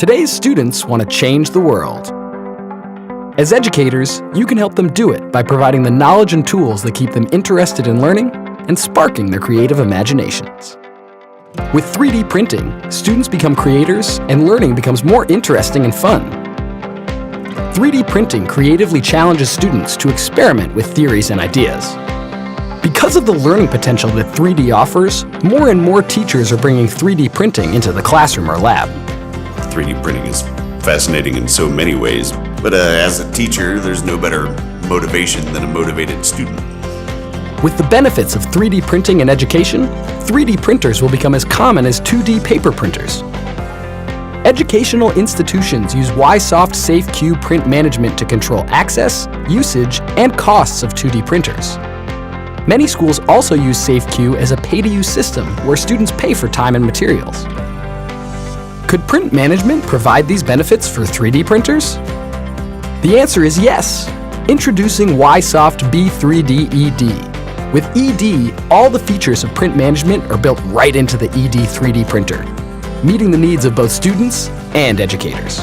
Today's students want to change the world. As educators, you can help them do it by providing the knowledge and tools that keep them interested in learning and sparking their creative imaginations. With 3D printing, students become creators and learning becomes more interesting and fun. 3D printing creatively challenges students to experiment with theories and ideas. Because of the learning potential that 3D offers, more and more teachers are bringing 3D printing into the classroom or lab. 3D printing is fascinating in so many ways, but as a teacher, there's no better motivation than a motivated student. With the benefits of 3D printing in education, 3D printers will become as common as 2D paper printers. Educational institutions use YSoft SafeQ print management to control access, usage, and costs of 2D printers. Many schools also use SafeQ as a pay-to-use system where students pay for time and materials. Could print management provide these benefits for 3D printers? The answer is yes. Introducing YSoft be3D eDee. With eDee, all the features of print management are built right into the eDee 3D printer, meeting the needs of both students and educators.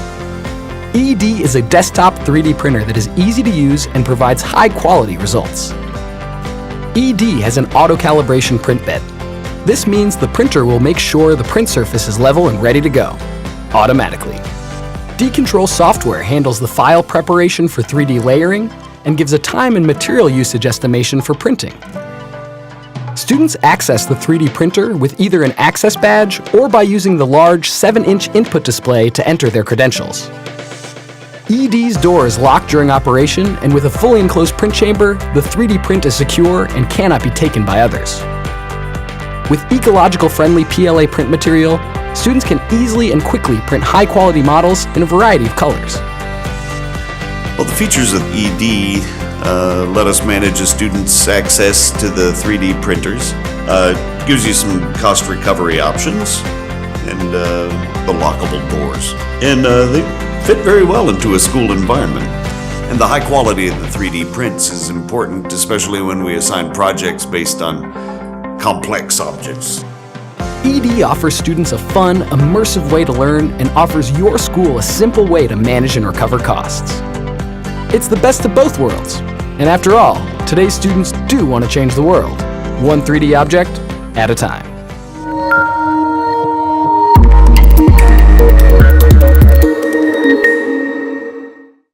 eDee is a desktop 3D printer that is easy to use and provides high-quality results. eDee has an auto-calibration print bed. This means the printer will make sure the print surface is level and ready to go, automatically. Decontrol software handles the file preparation for 3D layering and gives a time and material usage estimation for printing. Students access the 3D printer with either an access badge or by using the large 7-inch input display to enter their credentials. eDee's door is locked during operation, and with a fully enclosed print chamber, the 3D print is secure and cannot be taken by others. With ecological-friendly PLA print material, students can easily and quickly print high-quality models in a variety of colors. Well, the features of eDee let us manage a student's access to the 3D printers. Gives you some cost recovery options and the lockable doors. And they fit very well into a school environment. And the high quality of the 3D prints is important, especially when we assign projects based on complex objects. eDee offers students a fun, immersive way to learn and offers your school a simple way to manage and recover costs. It's the best of both worlds. And after all, today's students do want to change the world, one 3D object at a time.